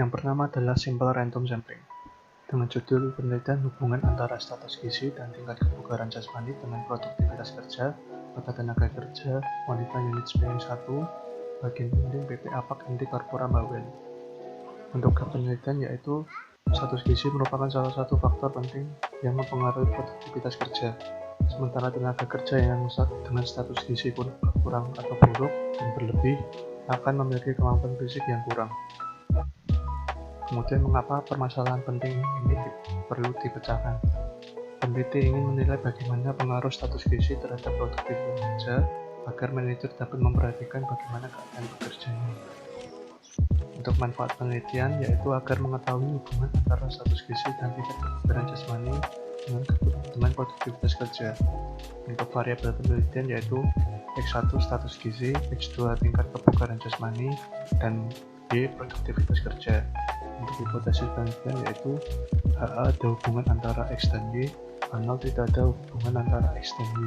Yang pertama adalah simple random sampling. Dengan judul penelitian hubungan antara status gizi dan tingkat kebugaran jasmani dengan produktivitas kerja pada tenaga kerja wanita unit SPM 1 bagian penting PP APAK NT Corpora Bawen. Untuk penelitian yaitu status gizi merupakan salah satu faktor penting yang mempengaruhi produktivitas kerja. Sementara tenaga kerja yang dengan status gizi kurang atau buruk dan berlebih akan memiliki kemampuan fisik yang kurang. Kemudian mengapa permasalahan penting ini perlu dipecahkan? Peneliti ingin menilai bagaimana pengaruh status gizi terhadap produktivitas kerja agar manajer dapat memperhatikan bagaimana keadaan pekerjanya. Untuk manfaat penelitian yaitu agar mengetahui hubungan antara status gizi dan tingkat kebugaran jasmani dengan produktivitas kerja. Untuk variabel penelitian yaitu X1 status gizi, X2 tingkat kebugaran jasmani, dan Y produktivitas kerja. Untuk hipotesis penelitian yaitu HA ada hubungan antara X dan Y, H0 tidak ada hubungan antara X dan Y.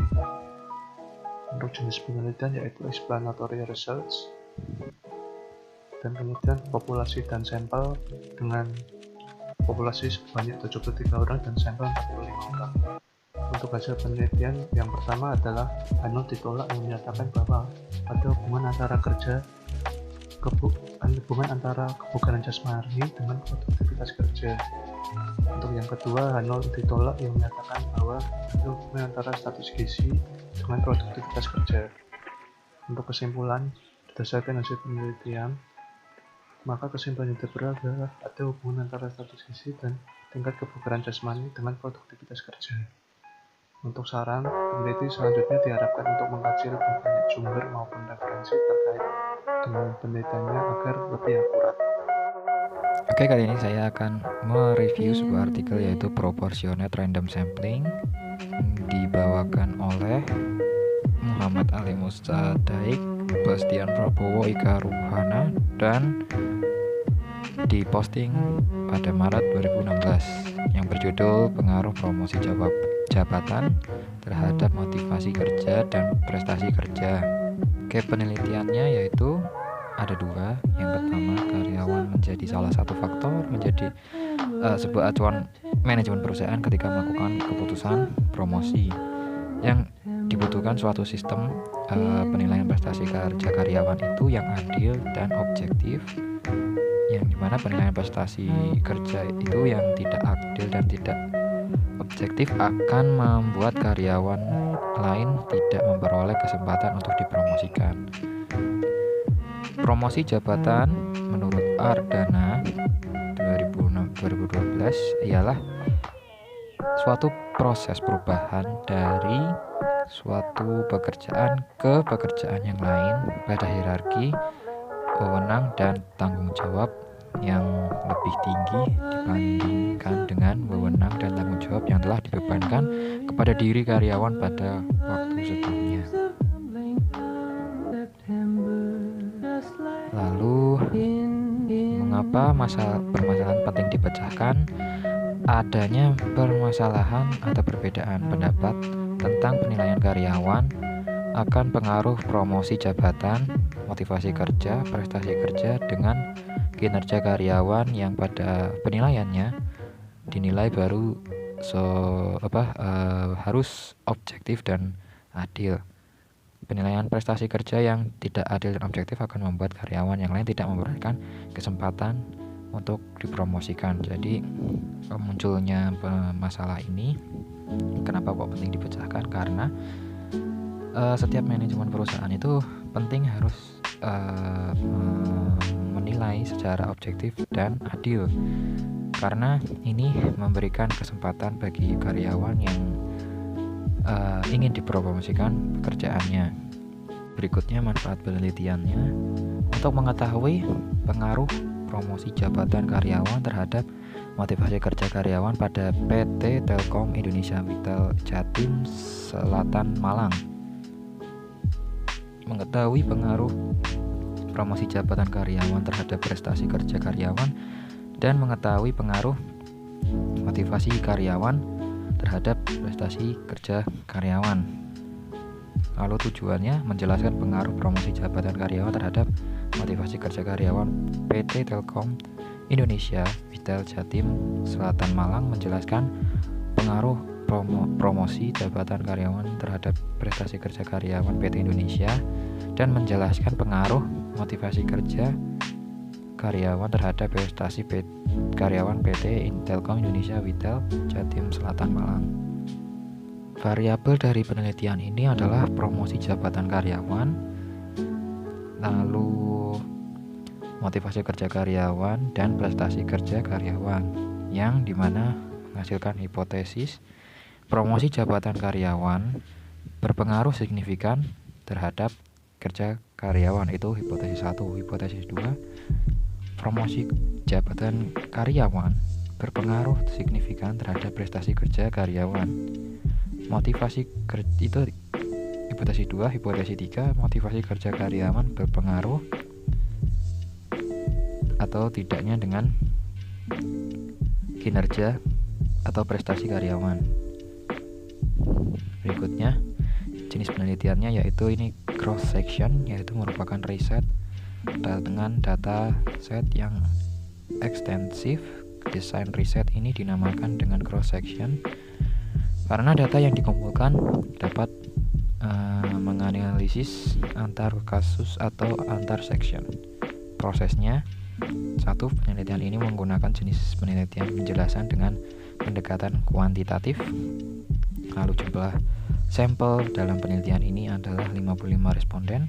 Untuk jenis penelitian yaitu explanatory research, dan kemudian populasi dan sampel dengan populasi sebanyak 73 orang dan sampel 45 orang. Untuk hasil penelitian yang pertama adalah H0 ditolak yang menyatakan bahwa ada hubungan antara kebugaran jasmani dengan produktivitas kerja. Untuk yang kedua, H0 ditolak yang menyatakan bahwa ada hubungan antara status gizi dengan produktivitas kerja. Untuk kesimpulan, berdasarkan hasil penelitian, maka kesimpulan yang diperoleh adalah ada hubungan antara status gizi dan tingkat kebugaran jasmani dengan produktivitas kerja. Untuk saran, peneliti selanjutnya diharapkan untuk mengkaji lebih banyak sumber maupun referensi terkait dengan penelitiannya agar lebih akurat. Oke, kali ini saya akan mereview sebuah artikel yaitu Proportionate Random Sampling, dibawakan oleh Muhammad Ali Mustadaik, Bastian Prabowo, Ika Ruhana, dan diposting pada Maret 2016 yang berjudul Pengaruh Promosi Jabatan terhadap Motivasi Kerja dan Prestasi Kerja. Oke, penelitiannya yaitu ada dua. Yang pertama, karyawan menjadi salah satu faktor menjadi sebuah acuan manajemen perusahaan ketika melakukan keputusan promosi. Yang dibutuhkan suatu sistem penilaian prestasi kerja karyawan itu yang adil dan objektif, yang dimana penilaian prestasi kerja itu yang tidak adil dan tidak objektif akan membuat karyawan lain tidak memperoleh kesempatan untuk dipromosikan. Promosi jabatan menurut Ardana 2012 ialah suatu proses perubahan dari suatu pekerjaan ke pekerjaan yang lain pada hierarki wewenang dan tanggung jawab yang lebih tinggi dibandingkan dengan wewenang dan tanggung jawab yang telah dibebankan kepada diri karyawan pada waktu sebelumnya. Lalu, mengapa permasalahan penting dipecahkan? Adanya permasalahan atau perbedaan pendapat tentang penilaian karyawan akan pengaruh promosi jabatan, motivasi kerja, prestasi kerja dengan kinerja karyawan yang pada penilaiannya dinilai harus objektif dan adil. Penilaian prestasi kerja yang tidak adil dan objektif akan membuat karyawan yang lain tidak memberikan kesempatan untuk dipromosikan. Jadi munculnya masalah ini kenapa kok penting dipecahkan? Karena setiap manajemen perusahaan itu penting harus menilai secara objektif dan adil, karena ini memberikan kesempatan bagi karyawan yang ingin dipromosikan pekerjaannya. Berikutnya manfaat penelitiannya untuk mengetahui pengaruh promosi jabatan karyawan terhadap motivasi kerja karyawan pada PT Telkom Indonesia Retail Jatim Selatan Malang. Mengetahui pengaruh promosi jabatan karyawan terhadap prestasi kerja karyawan dan mengetahui pengaruh motivasi karyawan terhadap prestasi kerja karyawan. Lalu tujuannya menjelaskan pengaruh promosi jabatan karyawan terhadap motivasi kerja karyawan PT Telkom Indonesia Vital Jatim Selatan Malang menjelaskan pengaruh promosi jabatan karyawan terhadap prestasi kerja karyawan PT Indonesia dan menjelaskan pengaruh motivasi kerja karyawan terhadap prestasi karyawan PT Telkom Indonesia Vital Jatim Selatan Malang. Variabel dari penelitian ini adalah promosi jabatan karyawan, lalu motivasi kerja karyawan dan prestasi kerja karyawan, yang dimana menghasilkan hipotesis promosi jabatan karyawan berpengaruh signifikan terhadap kerja karyawan. Itu hipotesis 1. Hipotesis 2, promosi jabatan karyawan berpengaruh signifikan terhadap prestasi kerja karyawan. Motivasi kerja itu hipotesis 2. Hipotesis 3, motivasi kerja karyawan berpengaruh atau tidaknya dengan kinerja atau prestasi karyawan. Berikutnya jenis penelitiannya yaitu ini cross section, yaitu merupakan riset dengan data set yang ekstensif. Desain riset ini dinamakan dengan cross section karena data yang dikumpulkan dapat menganalisis antar kasus atau antar section. Prosesnya: 1. Penelitian ini menggunakan jenis penelitian penjelasan dengan pendekatan kuantitatif. Lalu jumlah sampel dalam penelitian ini adalah 55 responden.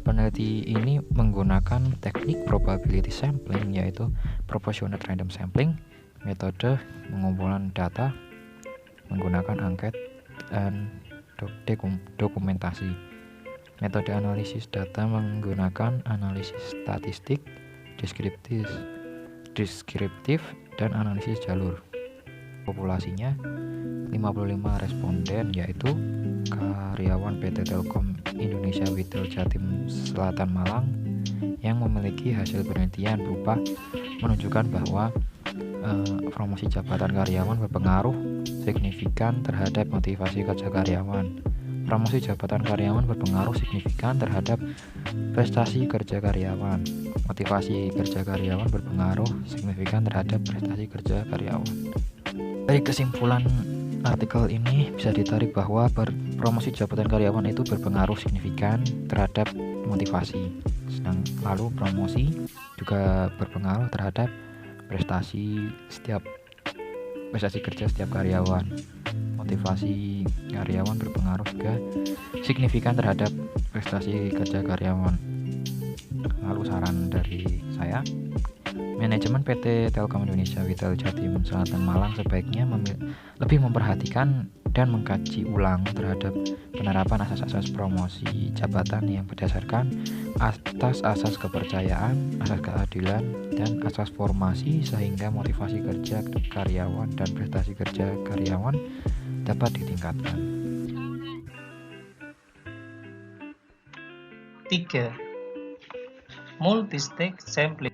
Peneliti ini menggunakan teknik probability sampling, yaitu proportionate random sampling, metode pengumpulan data menggunakan angket dan dokumentasi. Metode analisis data menggunakan analisis statistik, deskriptif, dan analisis jalur. Populasinya 55 responden, yaitu karyawan PT Telkom Indonesia Vital Jatim Selatan Malang yang memiliki hasil penelitian berupa menunjukkan bahwa promosi jabatan karyawan berpengaruh signifikan terhadap motivasi kerja karyawan. Promosi jabatan karyawan berpengaruh signifikan terhadap prestasi kerja karyawan. Motivasi kerja karyawan berpengaruh signifikan terhadap prestasi kerja karyawan. Dari kesimpulan artikel ini bisa ditarik bahwa promosi jabatan karyawan itu berpengaruh signifikan terhadap motivasi. Lalu promosi juga berpengaruh terhadap prestasi kerja setiap karyawan. Motivasi karyawan berpengaruh juga signifikan terhadap prestasi kerja karyawan. Lalu saran dari saya, manajemen PT Telkom Indonesia Vital Jatim Selatan Malang sebaiknya lebih memperhatikan dan mengkaji ulang terhadap penerapan asas-asas promosi jabatan yang berdasarkan atas asas kepercayaan, asas keadilan, dan asas formasi, sehingga motivasi kerja karyawan dan prestasi kerja karyawan dapat ditingkatkan. 3. Multi-stage sampling.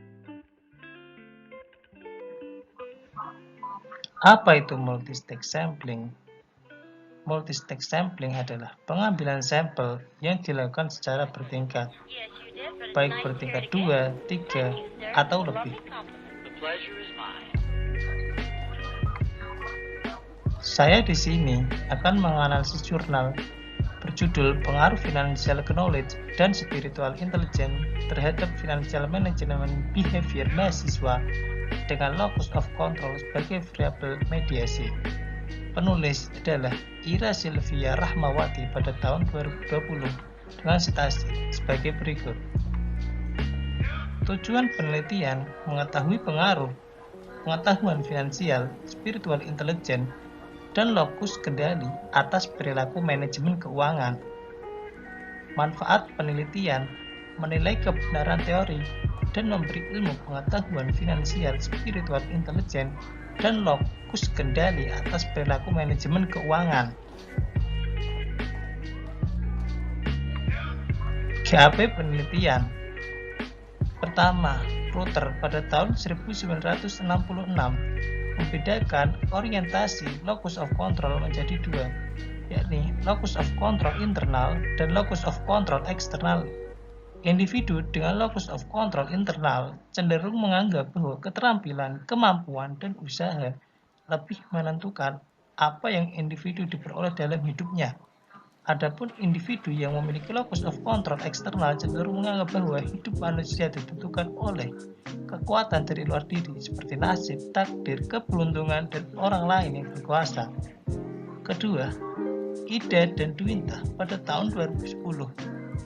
Apa itu multi-stage sampling? Multi-stage sampling adalah pengambilan sampel yang dilakukan secara bertingkat, baik bertingkat 2, 3, atau lebih. Saya di sini akan menganalisis jurnal berjudul Pengaruh Financial Knowledge dan Spiritual Intelligence terhadap Financial Management Behavior Mahasiswa dengan locus of control sebagai variabel mediasi. Penulis adalah Ira Sylvia Rahmawati pada tahun 2020 dengan citasi sebagai berikut. Tujuan penelitian mengetahui pengaruh pengetahuan finansial, spiritual intelligence, dan lokus kendali atas perilaku manajemen keuangan. Manfaat penelitian menilai kebenaran teori dan memberi ilmu pengetahuan finansial, spiritual intelligence, dan lokus kendali atas perilaku manajemen keuangan. GAP penelitian. Pertama, Rutter pada tahun 1966 membedakan orientasi locus of control menjadi dua, yakni locus of control internal dan locus of control eksternal. Individu dengan locus of control internal cenderung menganggap bahwa keterampilan, kemampuan, dan usaha lebih menentukan apa yang individu diperoleh dalam hidupnya. Adapun individu yang memiliki locus of control eksternal cenderung menganggap bahwa hidup manusia ditentukan oleh kekuatan dari luar diri seperti nasib, takdir, keberuntungan, dan orang lain yang berkuasa. Kedua, Ida dan Dwinta pada tahun 2010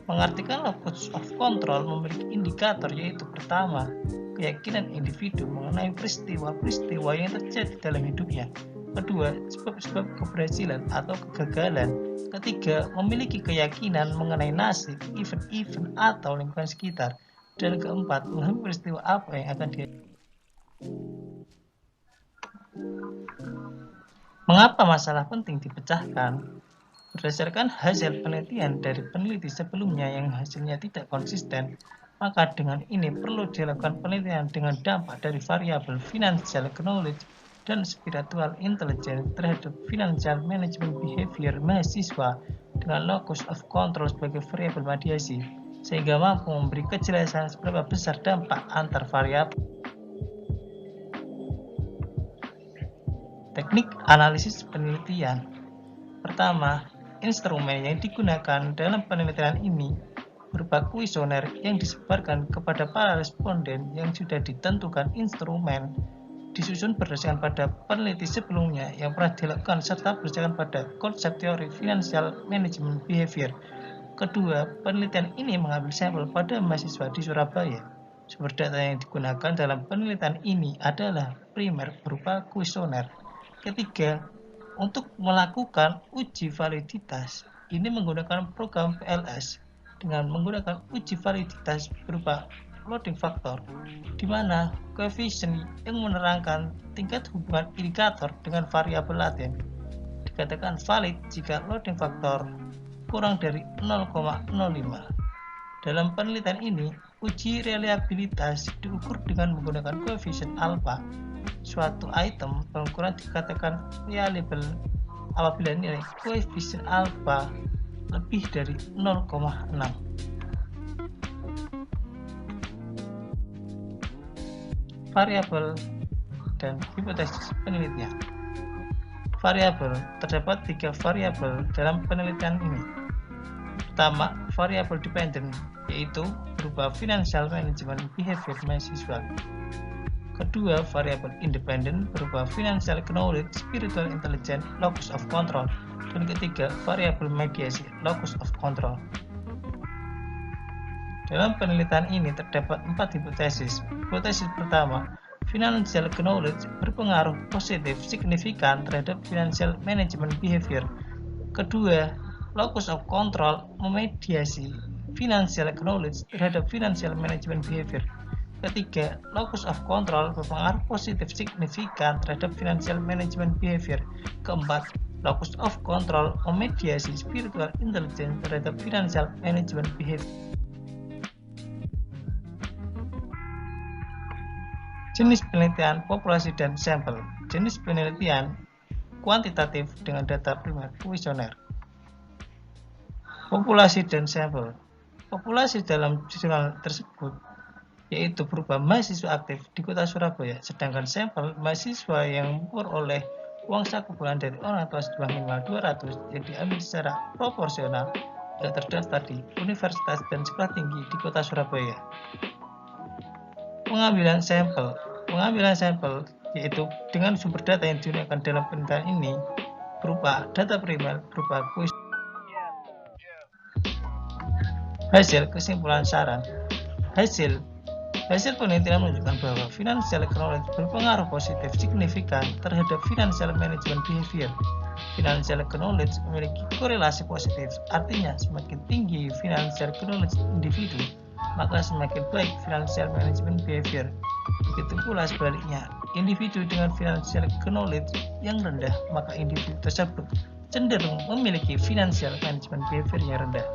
mengartikan locus of control memiliki indikator, yaitu pertama, keyakinan individu mengenai peristiwa-peristiwa yang terjadi dalam hidupnya. Kedua, sebab-sebab keberhasilan atau kegagalan. Ketiga, memiliki keyakinan mengenai nasib, event-event atau lingkungan sekitar. Dan keempat, memahami peristiwa apa yang akan dia. Mengapa masalah penting dipecahkan? Berdasarkan hasil penelitian dari peneliti sebelumnya yang hasilnya tidak konsisten, maka dengan ini perlu dilakukan penelitian dengan dampak dari variabel financial knowledge dan spiritual intelligence terhadap financial management behavior mahasiswa dengan locus of control sebagai variabel mediasi, sehingga mampu memberi kejelasan seberapa besar dampak antar variabel. Teknik analisis penelitian. Pertama, instrumen yang digunakan dalam penelitian ini berupa kuesioner yang disebarkan kepada para responden yang sudah ditentukan instrumen, disusun berdasarkan pada peneliti sebelumnya yang pernah dilakukan serta berdasarkan pada konsep teori financial management behavior. Kedua, penelitian ini mengambil sampel pada mahasiswa di Surabaya. Sumber data yang digunakan dalam penelitian ini adalah primer berupa kuesioner. Ketiga, untuk melakukan uji validitas, ini menggunakan program PLS dengan menggunakan uji validitas berupa loading factor, di mana koefisien yang menerangkan tingkat hubungan indikator dengan variabel laten dikatakan valid jika loading factor kurang dari 0,05. Dalam penelitian ini, uji reliabilitas diukur dengan menggunakan koefisien alpha. Suatu item pengukuran dikatakan reliable apabila nilai koefisien alpha lebih dari 0,6. Variabel dan hipotesis penelitian. Variabel, terdapat 3 variabel dalam penelitian ini. Pertama, variabel dependent, yaitu berupa financial management behavior mahasiswa. Kedua, variabel independent berupa financial knowledge, spiritual intelligence, locus of control. Dan ketiga, variabel mediasi, locus of control. Dalam penelitian ini terdapat 4 hipotesis. Hipotesis pertama, financial knowledge berpengaruh positif signifikan terhadap financial management behavior. Kedua, locus of control memediasi financial knowledge terhadap financial management behavior. Ketiga, locus of control berpengaruh positif signifikan terhadap financial management behavior. Keempat, locus of control memediasi spiritual intelligence terhadap financial management behavior. Jenis penelitian populasi dan sampel. Jenis penelitian kuantitatif dengan data primer kuesioner. Populasi dan sampel. Populasi dalam jurnal tersebut yaitu berupa mahasiswa aktif di kota Surabaya, sedangkan sampel mahasiswa yang memperoleh uang saku bulan dari orang tua sejumlah minimal 200 yang diambil secara proporsional yang terdaftar di universitas dan sekolah tinggi di kota Surabaya. Pengambilan sampel yaitu dengan sumber data yang digunakan dalam penelitian ini berupa data primer berupa kuis. Hasil kesimpulan saran. Hasil penelitian menunjukkan bahwa financial knowledge berpengaruh positif signifikan terhadap financial management behavior. Financial knowledge memiliki korelasi positif, artinya semakin tinggi financial knowledge individu, maka semakin baik financial management behavior. Begitu pula sebaliknya, individu dengan financial knowledge yang rendah, maka individu tersebut cenderung memiliki financial management behavior yang rendah.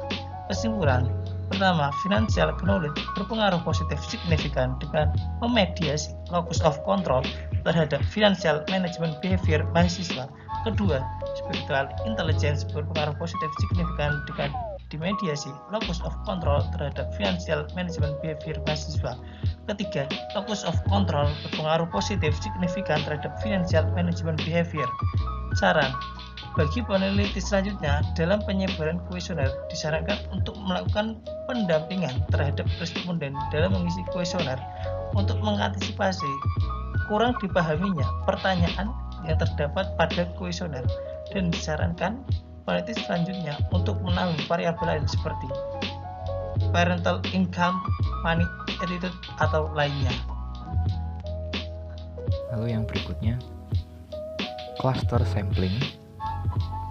Kesimpulan. Pertama, financial knowledge berpengaruh positif signifikan dengan memediasi locus of control terhadap financial management behavior mahasiswa. Kedua, spiritual intelligence berpengaruh positif signifikan dengan dimediasi locus of control terhadap financial management behavior mahasiswa. Ketiga, locus of control berpengaruh positif signifikan terhadap financial management behavior. Saran, bagi peneliti selanjutnya dalam penyebaran kuesioner disarankan untuk melakukan pendampingan terhadap responden dalam mengisi kuesioner untuk mengantisipasi kurang dipahaminya pertanyaan yang terdapat pada kuesioner, dan disarankan peneliti selanjutnya untuk menanggung variabel lain seperti parental income, money attitude, atau lainnya. Lalu yang berikutnya, cluster sampling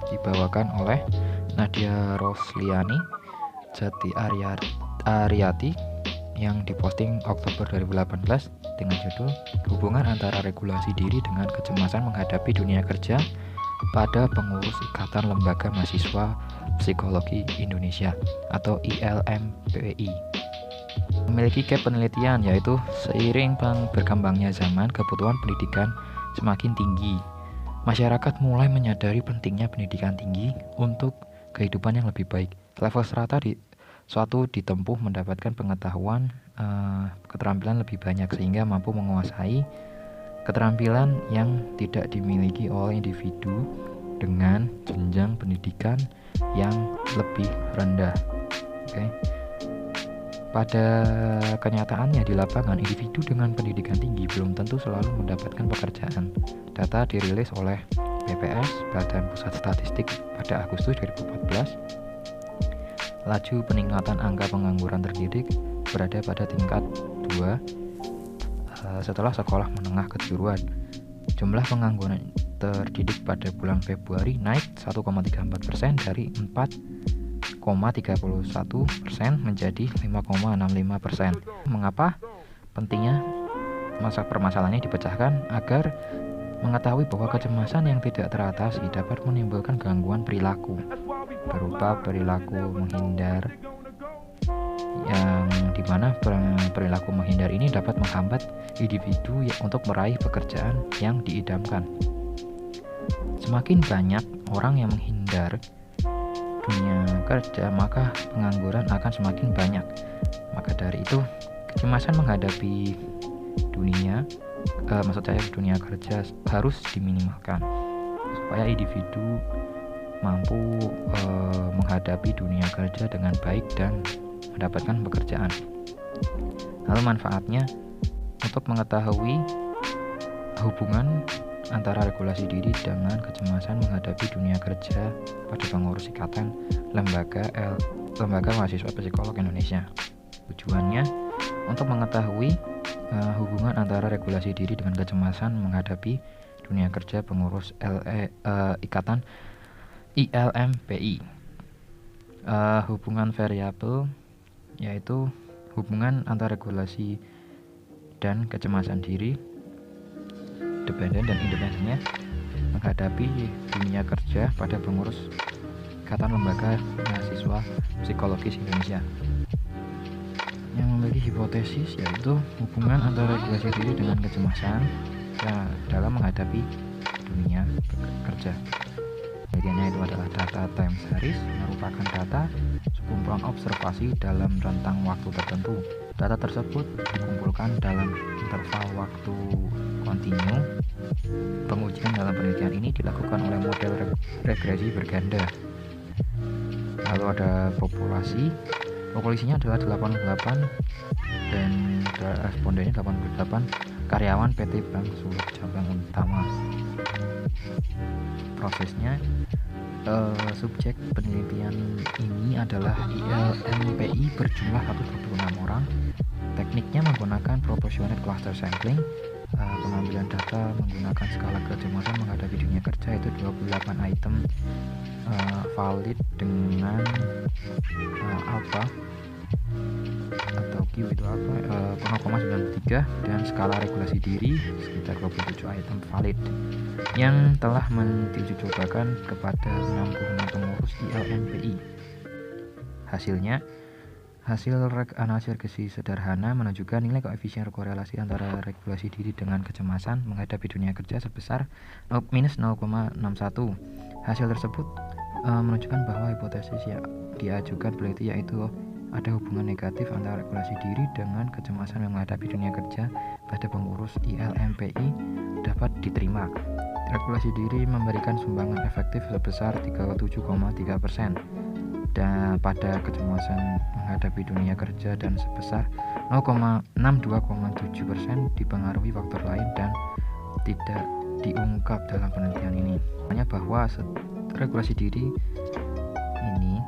dibawakan oleh Nadia Rosliani Jati Aryati yang diposting Oktober 2018 dengan judul Hubungan Antara Regulasi Diri dengan Kecemasan Menghadapi Dunia Kerja pada Pengurus Ikatan Lembaga Mahasiswa Psikologi Indonesia atau ILMPI. Memiliki gap penelitian, yaitu seiring berkembangnya zaman, kebutuhan pendidikan semakin tinggi. Masyarakat mulai menyadari pentingnya pendidikan tinggi untuk kehidupan yang lebih baik. Level strata suatu ditempuh mendapatkan pengetahuan, keterampilan lebih banyak sehingga mampu menguasai keterampilan yang tidak dimiliki oleh individu dengan jenjang pendidikan yang lebih rendah. Pada kenyataannya di lapangan, individu dengan pendidikan tinggi belum tentu selalu mendapatkan pekerjaan. Data dirilis oleh BPS, Badan Pusat Statistik, pada Agustus 2014. Laju peningkatan angka pengangguran terdidik berada pada tingkat 2 setelah sekolah menengah kejuruan. Jumlah pengangguran terdidik pada bulan Februari naik 1,34% dari 4,31% menjadi 5,65%. Mengapa pentingnya permasalahannya dipecahkan? Agar mengetahui bahwa kecemasan yang tidak teratasi dapat menimbulkan gangguan perilaku berupa perilaku menghindar, yang dimana perilaku menghindar ini dapat menghambat individu untuk meraih pekerjaan yang diidamkan. Semakin banyak orang yang menghindar dunia kerja, maka pengangguran akan semakin banyak. Maka dari itu, kecemasan menghadapi dunia kerja harus diminimalkan supaya individu mampu menghadapi dunia kerja dengan baik dan mendapatkan pekerjaan. Lalu manfaatnya, untuk mengetahui hubungan antara regulasi diri dengan kecemasan menghadapi dunia kerja pada pengurus ikatan lembaga mahasiswa psikolog Indonesia. Tujuannya untuk mengetahui hubungan antara regulasi diri dengan kecemasan menghadapi dunia kerja pengurus ikatan ILMPI. Hubungan variabel yaitu hubungan antara regulasi dan kecemasan diri, dependen dan independennya menghadapi dunia kerja pada pengurus ikatan lembaga mahasiswa psikologis Indonesia, yang memiliki hipotesis yaitu hubungan antara regulasi diri dengan kecemasan dalam menghadapi dunia kerja. Bagiannya itu adalah data time series, merupakan data sekumpulan observasi dalam rentang waktu tertentu. Data tersebut dikumpulkan dalam interval waktu kontinu. Pengujian dalam penelitian ini dilakukan oleh model regresi berganda. Lalu ada populasinya adalah 88 dan respondennya 88 karyawan PT Bank Sulut Cabang Utama. Prosesnya, subjek penelitian ini adalah ILMPI berjumlah 126 orang. Tekniknya menggunakan proportionate cluster sampling. Pengambilan data menggunakan skala kecemasan menghadapi dunia kerja itu 28 item valid dengan alpha atau Q itu apa 0,93 dan skala regulasi diri sekitar 27 item valid yang telah diuji cobakan kepada 66 pengurus ILMPI. Hasil analisis regresi sederhana menunjukkan nilai koefisien korelasi antara regulasi diri dengan kecemasan menghadapi dunia kerja sebesar minus 0,61. Hasil tersebut menunjukkan bahwa hipotesis diajukan peneliti, yaitu ada hubungan negatif antara regulasi diri dengan kecemasan yang menghadapi dunia kerja pada pengurus ILMPI dapat diterima. Regulasi diri memberikan sumbangan efektif sebesar 37,3% dan pada kecemasan menghadapi dunia kerja dan sebesar 62,7% dipengaruhi faktor lain dan tidak diungkap dalam penelitian ini. Hanya bahwa regulasi diri ini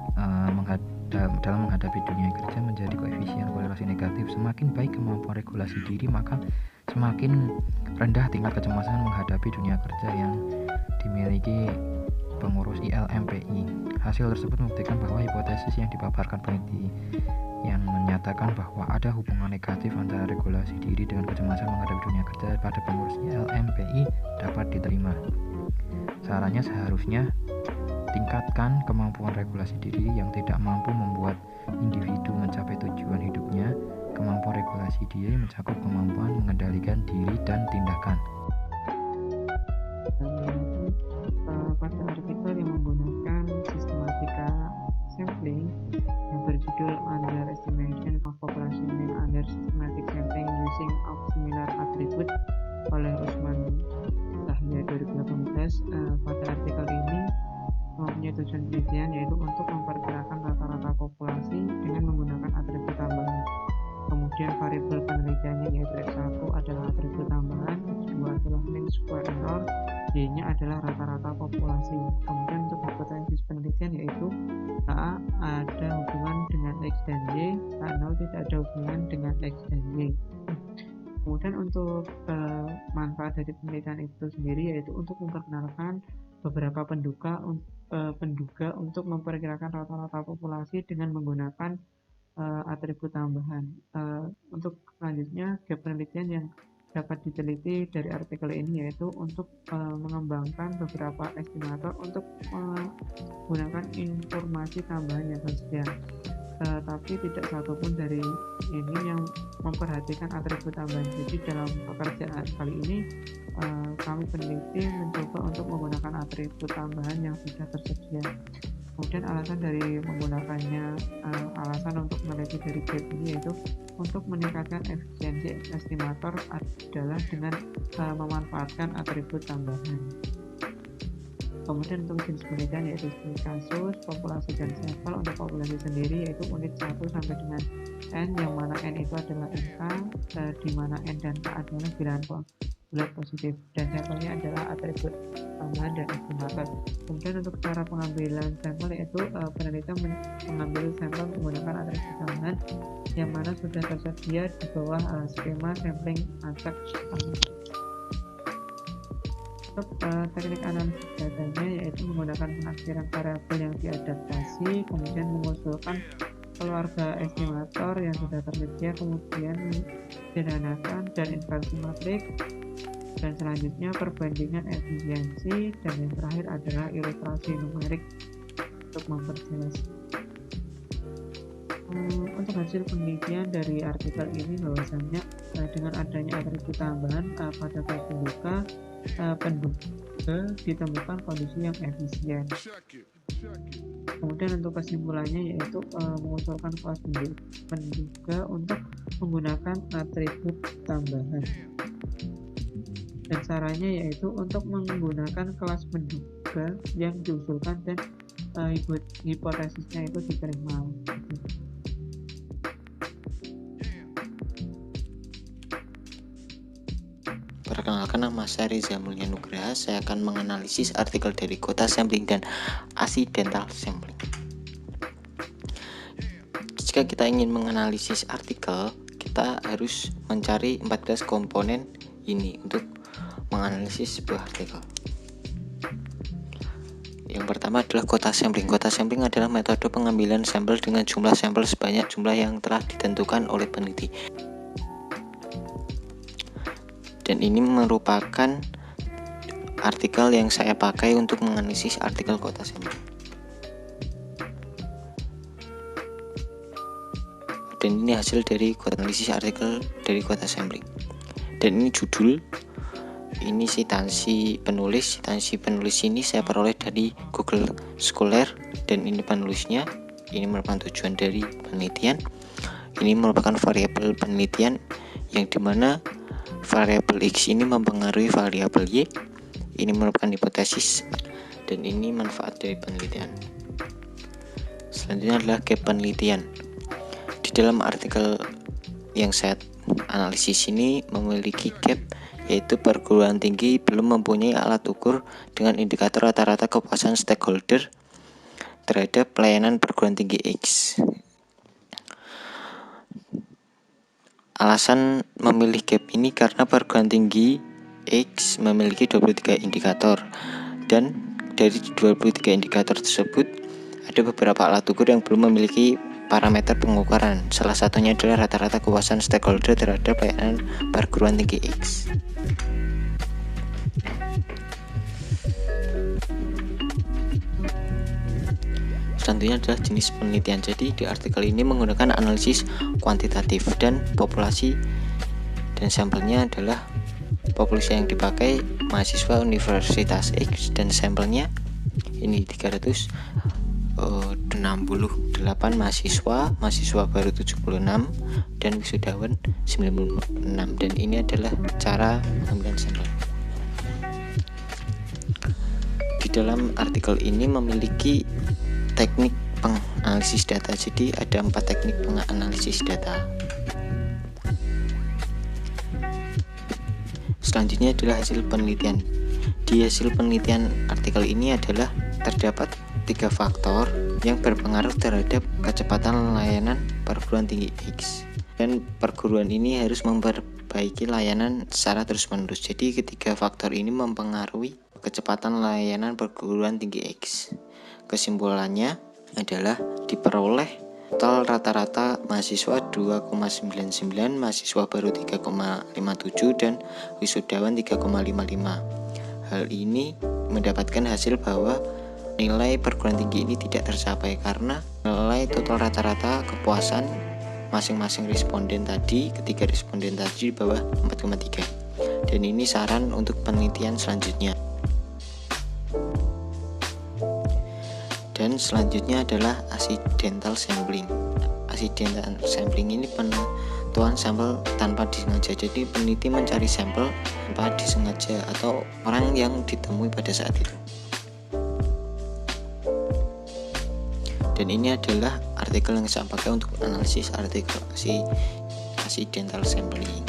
dalam menghadapi dunia kerja menjadi koefisien korelasi negatif. Semakin baik kemampuan regulasi diri, maka semakin rendah tingkat kecemasan menghadapi dunia kerja yang dimiliki pengurus ILMPI. Hasil tersebut membuktikan bahwa hipotesis yang dipaparkan peneliti yang menyatakan bahwa ada hubungan negatif antara regulasi diri dengan kecemasan menghadapi dunia kerja pada pengurus ILMPI dapat diterima. Sarannya seharusnya tingkatkan kemampuan regulasi diri yang tidak mampu membuat individu mencapai tujuan hidupnya. Kemampuan regulasi diri mencakup kemampuan mengendalikan diri dan tindakan. Pada artikel yang menggunakan sistematika sampling yang berjudul Underestimation of Population in Under Systematic Sampling Using of Similar Attribute oleh Usman Tahya 2018, pada artikel ini mempunyai tujuan penelitian yaitu untuk memperkirakan rata-rata populasi dengan menggunakan atribut tambahan. Kemudian variabel penelitiannya yaitu X1 adalah atribut tambahan, X2 adalah mean square error, Y-nya adalah rata-rata populasi. Kemudian untuk hipotesis penelitian yaitu A ada hubungan dengan X dan Y, A0 tidak ada hubungan dengan X dan Y. Kemudian untuk manfaat dari penelitian itu sendiri yaitu untuk memperkenalkan beberapa penduga untuk memperkirakan rata-rata populasi dengan menggunakan atribut tambahan. Untuk selanjutnya, gap penelitian yang dapat diteliti dari artikel ini yaitu untuk mengembangkan beberapa estimator untuk menggunakan informasi tambahan yang tersedia. Tapi tidak satupun dari ini yang memperhatikan atribut tambahan. Jadi dalam pekerjaan kali ini kami peneliti mencoba untuk menggunakan atribut tambahan yang sudah tersedia. Kemudian alasan dari menggunakannya, alasan untuk meneliti dari gap ini yaitu untuk meningkatkan efisiensi estimator adalah dengan memanfaatkan atribut tambahan. Kemudian untuk jenis penelitian yaitu jenis kasus, populasi dan sampel. Untuk populasi sendiri yaitu unit 1 sampai dengan N, yang mana N itu adalah NK, di mana N dan K adalah bilangan bulat positif, dan sampelnya adalah atribut tambahan dan estimator. Kemudian untuk cara pengambilan sampel yaitu penelitian mengambil sampel menggunakan atribut tambahan yang mana sudah tersedia di bawah skema sampling acak. Untuk teknik analisis datanya yaitu menggunakan penafsiran variabel yang diadaptasi, kemudian mengusulkan keluarga estimator yang sudah tersedia, kemudian disederhanakan dan inversi matrik, dan selanjutnya perbandingan efisiensi, dan yang terakhir adalah ilustrasi numerik untuk memperjelas. Untuk hasil penelitian dari artikel ini bahwasanya dengan adanya atribut tambahan pada penduga ditemukan kondisi yang efisien. Kemudian untuk kesimpulannya yaitu mengusulkan kelas penduga untuk menggunakan atribut tambahan, dan sarannya yaitu untuk menggunakan kelas penduga yang diusulkan dan hipotesisnya itu diterima. Perkenalkan, nama saya Reza Mulya Nugraha. Saya akan menganalisis artikel dari Kota Sampling dan Accidental Sampling. Jika kita ingin menganalisis artikel, kita harus mencari 14 komponen ini untuk menganalisis sebuah artikel. Yang pertama adalah kota sampling. Kota sampling adalah metode pengambilan sampel dengan jumlah sampel sebanyak jumlah yang telah ditentukan oleh peneliti. Dan ini merupakan artikel yang saya pakai untuk menganalisis artikel kota sampling. Dan ini hasil dari analisis artikel dari kota sampling. Dan ini judul, ini citansi penulis. Citansi penulis ini saya peroleh dari Google Scholar, dan ini penulisnya. ini merupakan tujuan dari penelitian. Ini merupakan variabel penelitian yang dimana variabel X ini mempengaruhi variabel Y. Ini merupakan hipotesis dan ini manfaat dari penelitian. Selanjutnya adalah gap penelitian. Di dalam artikel yang saya analisis ini memiliki gap, yaitu perguruan tinggi belum mempunyai alat ukur dengan indikator rata-rata kepuasan stakeholder terhadap pelayanan perguruan tinggi X. Alasan memilih gap ini karena perguruan tinggi X memiliki 23 indikator, dan dari 23 indikator tersebut ada beberapa alat ukur yang belum memiliki parameter pengukuran. Salah satunya adalah rata-rata kepuasan stakeholder terhadap pelayanan perguruan tinggi X. Selanjutnya adalah jenis penelitian. Jadi di artikel ini menggunakan analisis kuantitatif dan populasi, dan sampelnya adalah populasi yang dipakai mahasiswa Universitas X, dan sampelnya ini 368 mahasiswa baru 76 dan wisudawan 96, dan ini adalah cara pengambilan sampel. Di dalam artikel ini memiliki teknik penganalisis data. Jadi ada 4 teknik penganalisis data. Selanjutnya adalah hasil penelitian. Di hasil penelitian artikel ini adalah terdapat 3 faktor yang berpengaruh terhadap kecepatan layanan perguruan tinggi X, dan perguruan ini harus memperbaiki layanan secara terus-menerus. Jadi ketiga faktor ini mempengaruhi kecepatan layanan perguruan tinggi X. Kesimpulannya adalah diperoleh total rata-rata mahasiswa 2,99, mahasiswa baru 3,57, dan wisudawan 3,55. Hal ini mendapatkan hasil bahwa nilai perguruan tinggi ini tidak tercapai karena nilai total rata-rata kepuasan masing-masing responden tadi, ketiga responden tadi di bawah 4,3. Dan ini saran untuk penelitian selanjutnya. Dan selanjutnya adalah accidental sampling. Accidental sampling ini penentuan sampel tanpa disengaja. Jadi peneliti mencari sampel tanpa disengaja atau orang yang ditemui pada saat itu. Dan ini adalah artikel yang saya pakai untuk analisis artikel accidental sampling.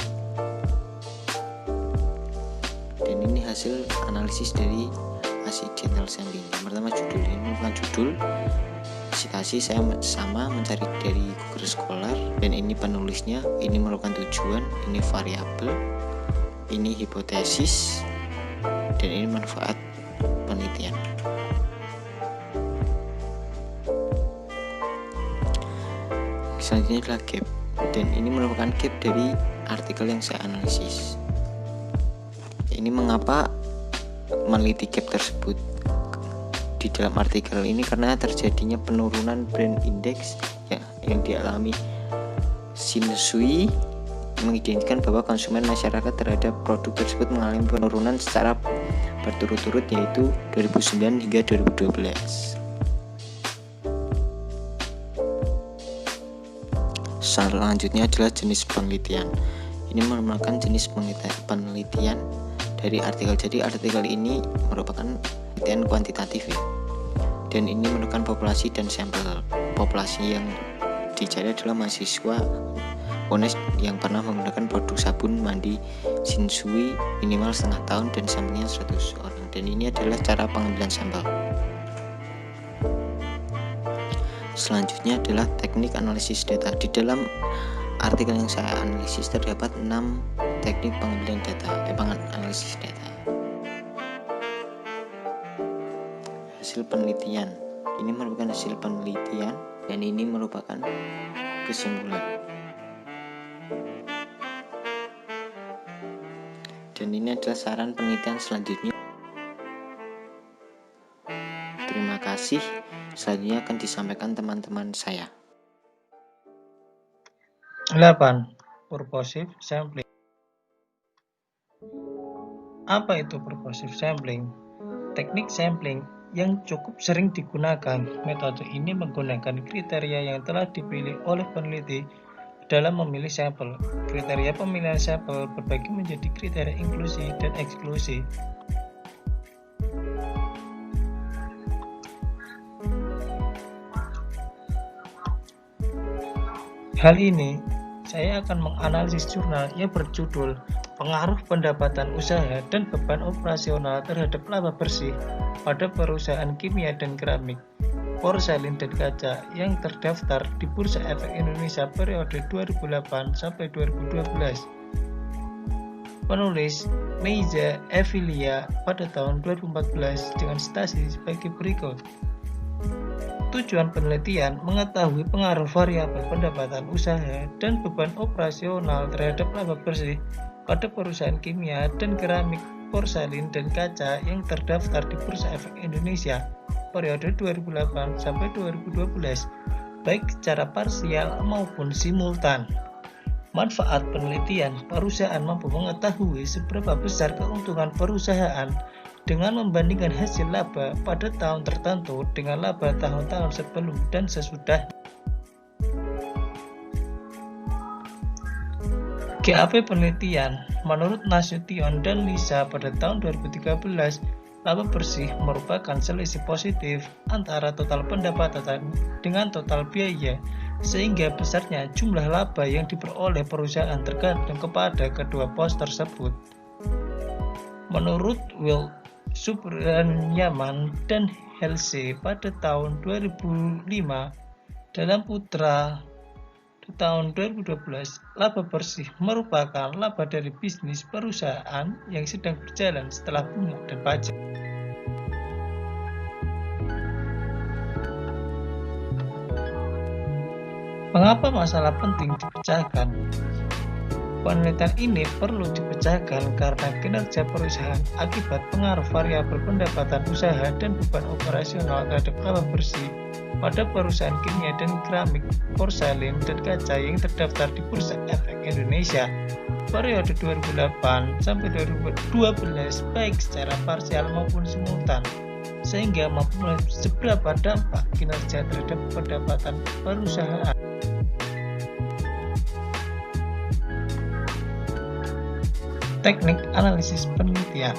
Dan ini hasil analisis dari accidental sampling. Yang pertama judul, ini merupakan judul citasi saya sama mencari dari Google Scholar, dan ini penulisnya, ini merupakan tujuan, ini variabel, ini hipotesis, dan ini manfaat penelitian. Selanjutnya adalah gap, dan ini merupakan gap dari artikel yang saya analisis. Ini mengapa meneliti gap tersebut di dalam artikel ini, karena terjadinya penurunan brand index yang dialami Shinsui mengidentikan bahwa konsumen masyarakat terhadap produk tersebut mengalami penurunan secara berturut-turut, yaitu 2009 hingga 2012. Selanjutnya adalah jenis penelitian. Ini merupakan jenis penelitian dari artikel. Jadi artikel ini merupakan penelitian kuantitatif ya. Dan ini merupakan populasi dan sampel. Populasi yang dicari adalah mahasiswa UNES yang pernah menggunakan produk sabun mandi Shinsui minimal setengah tahun dan sampelnya 100 orang. Dan ini adalah cara pengambilan sampel. Selanjutnya adalah teknik analisis data. Di dalam artikel yang saya analisis terdapat 6 teknik pengambilan data, analisis data. Hasil penelitian. Ini merupakan hasil penelitian dan ini merupakan kesimpulan. Dan ini adalah saran penelitian selanjutnya. Terima kasih. Selanjutnya akan disampaikan teman-teman saya. 8. Purposive sampling. Apa itu purposive sampling? Teknik sampling yang cukup sering digunakan. Metode ini menggunakan kriteria yang telah dipilih oleh peneliti dalam memilih sampel. Kriteria pemilihan sampel berbagi menjadi kriteria inklusi dan eksklusi. Hal ini, saya akan menganalisis jurnal yang berjudul Pengaruh Pendapatan Usaha dan Beban Operasional Terhadap Laba Bersih pada Perusahaan Kimia dan Keramik, Porselin dan Kaca yang terdaftar di Bursa Efek Indonesia periode 2008 sampai 2012. Penulis Meiza Evilia pada tahun 2014 dengan citasi sebagai berikut. Tujuan penelitian mengetahui pengaruh variabel pendapatan usaha dan beban operasional terhadap laba bersih pada perusahaan kimia dan keramik, porselin dan kaca yang terdaftar di Bursa Efek Indonesia periode 2008 sampai 2012, baik secara parsial maupun simultan. Manfaat penelitian, perusahaan mampu mengetahui seberapa besar keuntungan perusahaan dengan membandingkan hasil laba pada tahun tertentu dengan laba tahun-tahun sebelum dan sesudah. GAP penelitian, menurut Nasution dan Lisa pada tahun 2013, laba bersih merupakan selisih positif antara total pendapatan dengan total biaya, sehingga besarnya jumlah laba yang diperoleh perusahaan tergantung kepada kedua pos tersebut. Menurut Will Subranyaman dan Halsey pada tahun 2005, dalam Putra tahun 2012, laba bersih merupakan laba dari bisnis perusahaan yang sedang berjalan setelah bunga dan pajak. Mengapa masalah penting dipecahkan? Penelitian ini perlu dipecahkan karena kinerja perusahaan akibat pengaruh variabel pendapatan usaha dan beban operasional terhadap laba bersih pada perusahaan kimia dan keramik, porselin dan kaca yang terdaftar di Bursa Efek Indonesia periode 2008 sampai 2012, baik secara parsial maupun simultan, sehingga mampu melihat seberapa dampak kinerja terhadap pendapatan perusahaan. Teknik analisis penelitian.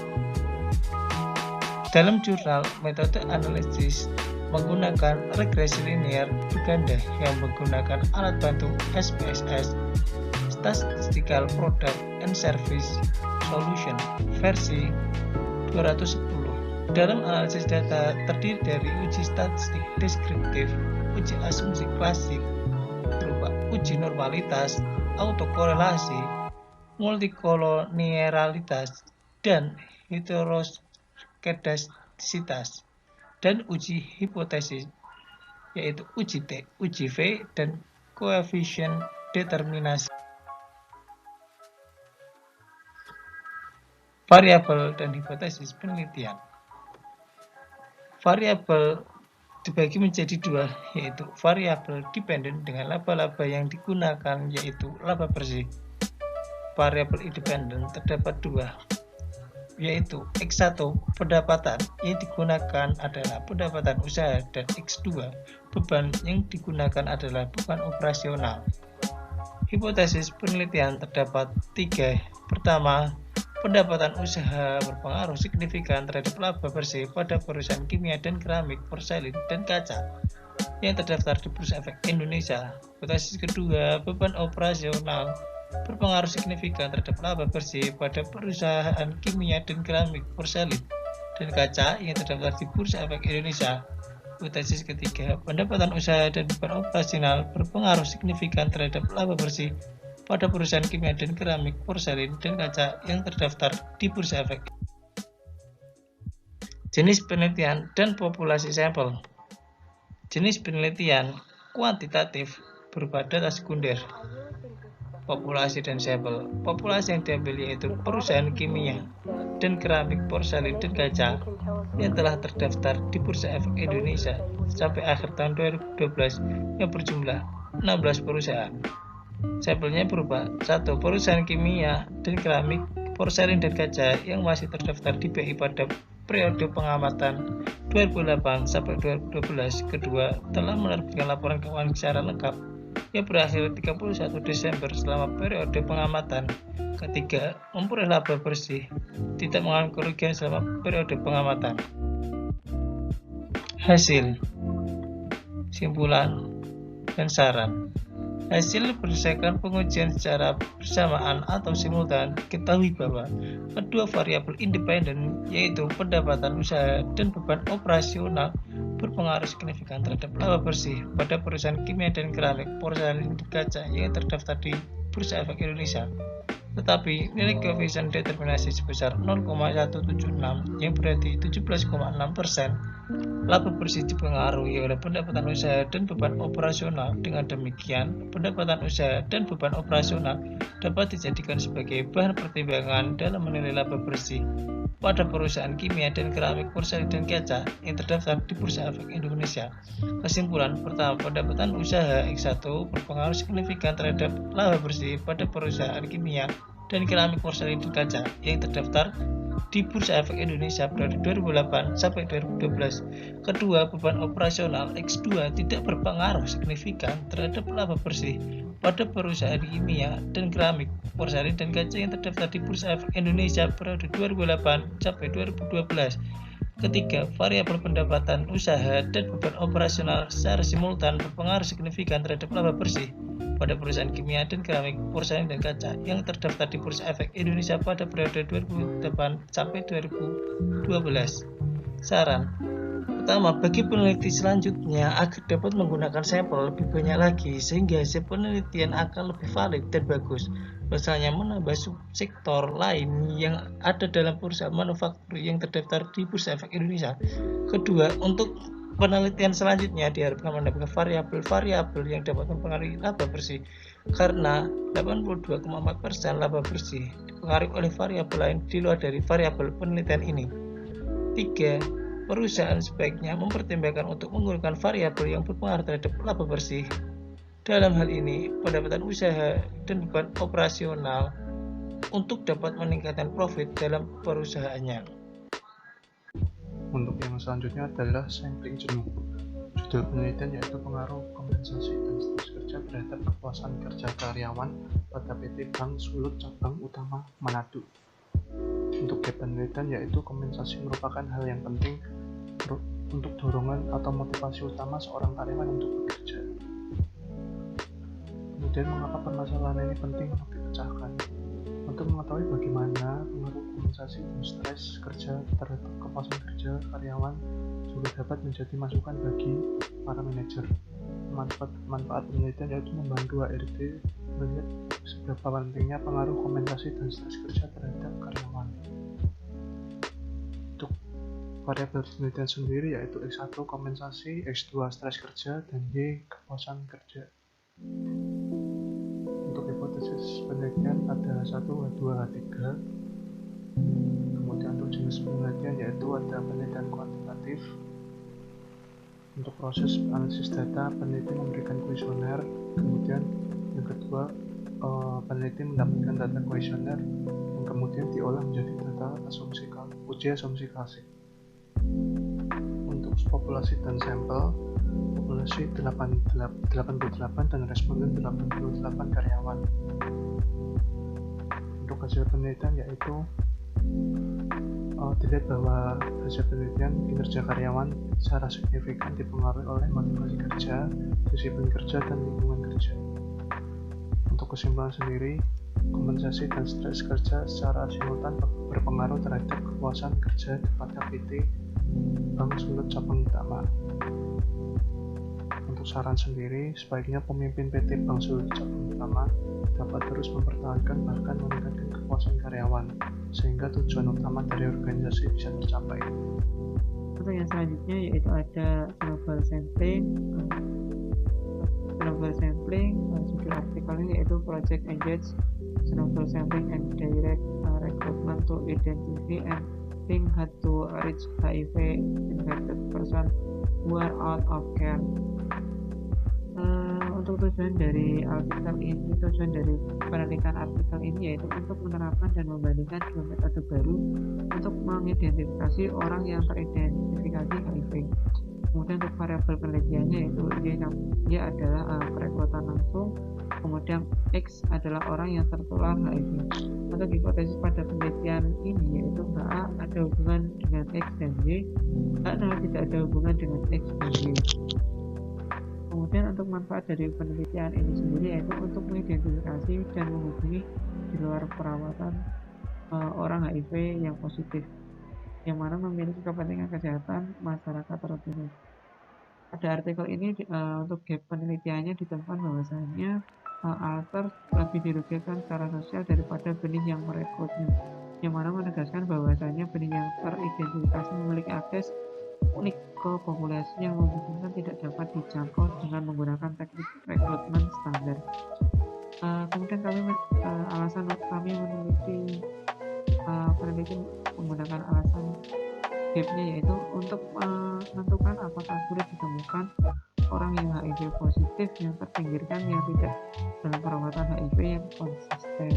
Dalam jurnal metode analisis menggunakan regresi linear berganda yang menggunakan alat bantu SPSS, Statistical Product and Service Solution versi 210. Dalam analisis data terdiri dari uji statistik deskriptif, uji asumsi klasik berupa uji normalitas, autokorelasi, multikolonialitas, dan heteroskedastisitas, dan uji hipotesis, yaitu uji T, uji V, dan koefisien determinasi. Variabel dan hipotesis penelitian. Variabel dibagi menjadi dua, yaitu variabel dependen dengan laba-laba yang digunakan, yaitu laba bersih. Variabel independen terdapat dua, yaitu X1 pendapatan yang digunakan adalah pendapatan usaha dan X2 beban yang digunakan adalah beban operasional. Hipotesis penelitian terdapat tiga. Pertama, pendapatan usaha berpengaruh signifikan terhadap laba bersih pada perusahaan kimia dan keramik, porselin dan kaca yang terdaftar di Bursa Efek Indonesia. Hipotesis kedua, beban operasional berpengaruh signifikan terhadap laba bersih pada perusahaan kimia dan keramik, porselin dan kaca yang terdaftar di Bursa Efek Indonesia. Hipotesis ketiga, pendapatan usaha dan beban operasional berpengaruh signifikan terhadap laba bersih pada perusahaan kimia dan keramik, porselin dan kaca yang terdaftar di Bursa Efek. Jenis penelitian dan populasi sampel. Jenis penelitian kuantitatif berupa data sekunder. Populasi dan sampel. Populasi yang diambil yaitu perusahaan kimia dan keramik, porselin dan kaca yang telah terdaftar di Bursa Efek Indonesia sampai akhir tahun 2012 yang berjumlah 16 perusahaan. Sampelnya berupa 1. Perusahaan kimia dan keramik, porselin dan kaca yang masih terdaftar di BI pada periode pengamatan 2008 sampai 2012. Kedua, telah menerbitkan laporan keuangan secara lengkap yang berakhir 31 Desember selama periode pengamatan. Ketiga, memperoleh laba bersih, tidak mengalami kerugian selama periode pengamatan. Hasil, simpulan, dan saran. Hasil berdasarkan pengujian secara bersamaan atau simultan, ketahui bahwa kedua variabel independen yaitu pendapatan usaha dan beban operasional berpengaruh signifikan terhadap laba bersih pada perusahaan kimia dan keramik, porselen, dan kaca yang terdaftar di Bursa Efek Indonesia. Tetapi nilai koefisien determinasi sebesar 0,176 yang berarti 17,6%. Laba bersih dipengaruhi oleh pendapatan usaha dan beban operasional. Dengan demikian, pendapatan usaha dan beban operasional dapat dijadikan sebagai bahan pertimbangan dalam menilai laba bersih pada perusahaan kimia dan keramik, porselen, dan kaca yang terdaftar di Bursa Efek Indonesia. Kesimpulan pertama, pendapatan usaha X1 berpengaruh signifikan terhadap laba bersih pada perusahaan kimia dan keramik, porselen, dan kaca yang terdaftar di Bursa Efek Indonesia pada 2008 sampai 2012. Kedua, beban operasional X2 tidak berpengaruh signifikan terhadap laba bersih pada perusahaan kimia dan keramik, porselen, dan kaca yang terdaftar di Bursa Efek Indonesia periode 2008 sampai 2012. Ketiga, variabel pendapatan usaha dan beban operasional secara simultan berpengaruh signifikan terhadap laba bersih pada perusahaan kimia dan keramik, porselen, dan kaca yang terdaftar di Bursa Efek Indonesia pada periode 2008 sampai 2012. Saran. Pertama, bagi peneliti selanjutnya agar dapat menggunakan sampel lebih banyak lagi sehingga hasil penelitian akan lebih valid dan bagus. Misalnya menambah subsektor lain yang ada dalam perusahaan manufaktur yang terdaftar di Bursa Efek Indonesia. Kedua, untuk penelitian selanjutnya diharapkan mendapatkan variabel-variabel yang dapat mempengaruhi laba bersih, karena 82,4% laba bersih dipengaruhi oleh variabel lain di luar dari variabel penelitian ini. 3. Perusahaan sebaiknya mempertimbangkan untuk menggunakan variabel yang berpengaruh terhadap laba bersih. Dalam hal ini, pendapatan usaha dan beban operasional untuk dapat meningkatkan profit dalam perusahaannya. Untuk yang selanjutnya adalah sampling jenuh. Judul penelitian yaitu pengaruh kompensasi dan stres kerja terhadap kepuasan kerja karyawan pada PT Bank Sulut Cabang Utama Manado. Untuk penelitian yaitu kompensasi merupakan hal yang penting untuk dorongan atau motivasi utama seorang karyawan untuk bekerja. Kemudian mengapa permasalahan ini penting untuk dipecahkan? Untuk mengetahui bagaimana pengaruh kompensasi dan stres kerja terhadap kepuasan kerja karyawan juga dapat menjadi masukan bagi para manajer. Manfaat penelitian yaitu membantu HRD melihat seberapa pentingnya pengaruh kompensasi dan stres kerja terhadap karyawan. Untuk variabel penelitian sendiri yaitu X1 kompensasi, X2 stres kerja, dan Y kepuasan kerja. Untuk hipotesis penelitian ada 1, H2, H3. Kemudian untuk jenis penelitian yaitu ada penelitian kuantitatif. Untuk proses analisis data, peneliti memberikan kuesioner. Kemudian yang kedua, peneliti mendapatkan data kuesioner yang kemudian diolah menjadi data uji asumsi klasik. Untuk populasi dan sampel, populasi 88 dan responden 88 karyawan. Untuk hasil penelitian yaitu dilihat bahwa hasil penelitian kinerja karyawan secara signifikan dipengaruhi oleh motivasi kerja, disiplin kerja, dan lingkungan kerja. Untuk kesimpulan sendiri, kompensasi dan stres kerja secara simultan berpengaruh terhadap kepuasan kerja pada PT Bank Sulut Cabang Utama. Untuk saran sendiri, sebaiknya pemimpin PT Bank Sulut Cabang Utama dapat terus mempertahankan bahkan meningkatkan kepuasan karyawan sehingga tujuan utama dari organisasi bisa tercapai. Untuk yang selanjutnya yaitu ada global sampling. Global sampling, judul artikelnya yaitu Project Engage Global Sampling and Direct Recruitment to Identify and Think How to Reach HIV Infected Person who are out of care. Untuk tujuan dari penelitian artikel ini yaitu untuk menerapkan dan membandingkan dua metode baru untuk mengidentifikasi orang yang teridentifikasi HIV untuk variabel penelitiannya yaitu Y adalah perekrutan langsung, kemudian X adalah orang yang tertular HIV. Untuk hipotesis pada penelitian ini yaitu A ada hubungan dengan X dan Y, tidak ada hubungan dengan X dan Y. Kemudian untuk manfaat dari penelitian ini sendiri yaitu untuk mengidentifikasi dan menghubungi di luar perawatan orang HIV yang positif, yang mana memiliki kepentingan kesehatan masyarakat tertentu. Pada artikel ini untuk gap penelitiannya ditemukan bahwasanya alter lebih dirugikan secara sosial daripada benih yang merekrutnya, yang mana menegaskan bahwasanya benih yang teridentifikasi memiliki akses unik ke populasi yang memungkinkan tidak dapat dijangkau dengan menggunakan teknik rekrutmen standar. Kemudian alasan kami meneliti peneliti menggunakan alasan gapnya yaitu untuk menentukan apakah sulit ditemukan orang yang HIV positif yang terpinggirkan yang tidak dalam perawatan HIV yang konsisten.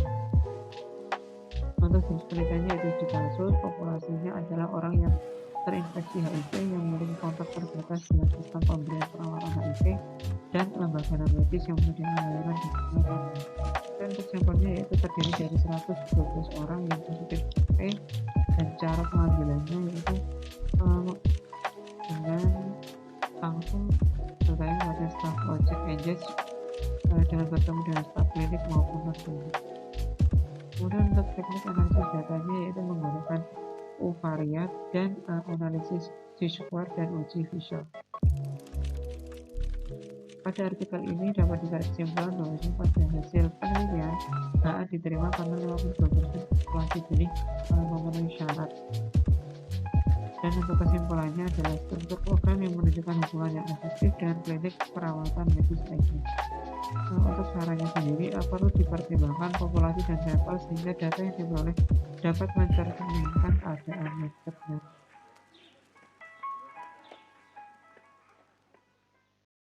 Untuk jenis penelitiannya yaitu di kasus populasinya adalah orang yang terinfeksi HIV yang memiliki kontak terbatas dengan sistem pemberian perawatan HIV dan lembaga non-medis yang menyediakan layanan di sekitar. Dan untuk sampelnya yaitu terdiri dari 112 orang yang positif HIV dan cara pengambilannya yaitu dengan langsung bertanya pada staf project engage dengan bertemu dengan staf klinik maupun non-klinik. Kemudian untuk teknik analisis datanya yaitu menggunakan uvariat dan analisis T-square dan uji visual. Pada artikel ini dapat ditarik kesimpulan bahwa pada hasil penelitian HA diterima karena 52% populasi benih memenuhi syarat. Dan untuk kesimpulannya adalah struktur program yang menunjukkan hubungan yang efektif dengan klinik perawatan medis HIV. Untuk sarannya sendiri perlu dipertimbangkan populasi dan sampel sehingga data yang diperoleh dapat mencerminkan keadaan marketnya.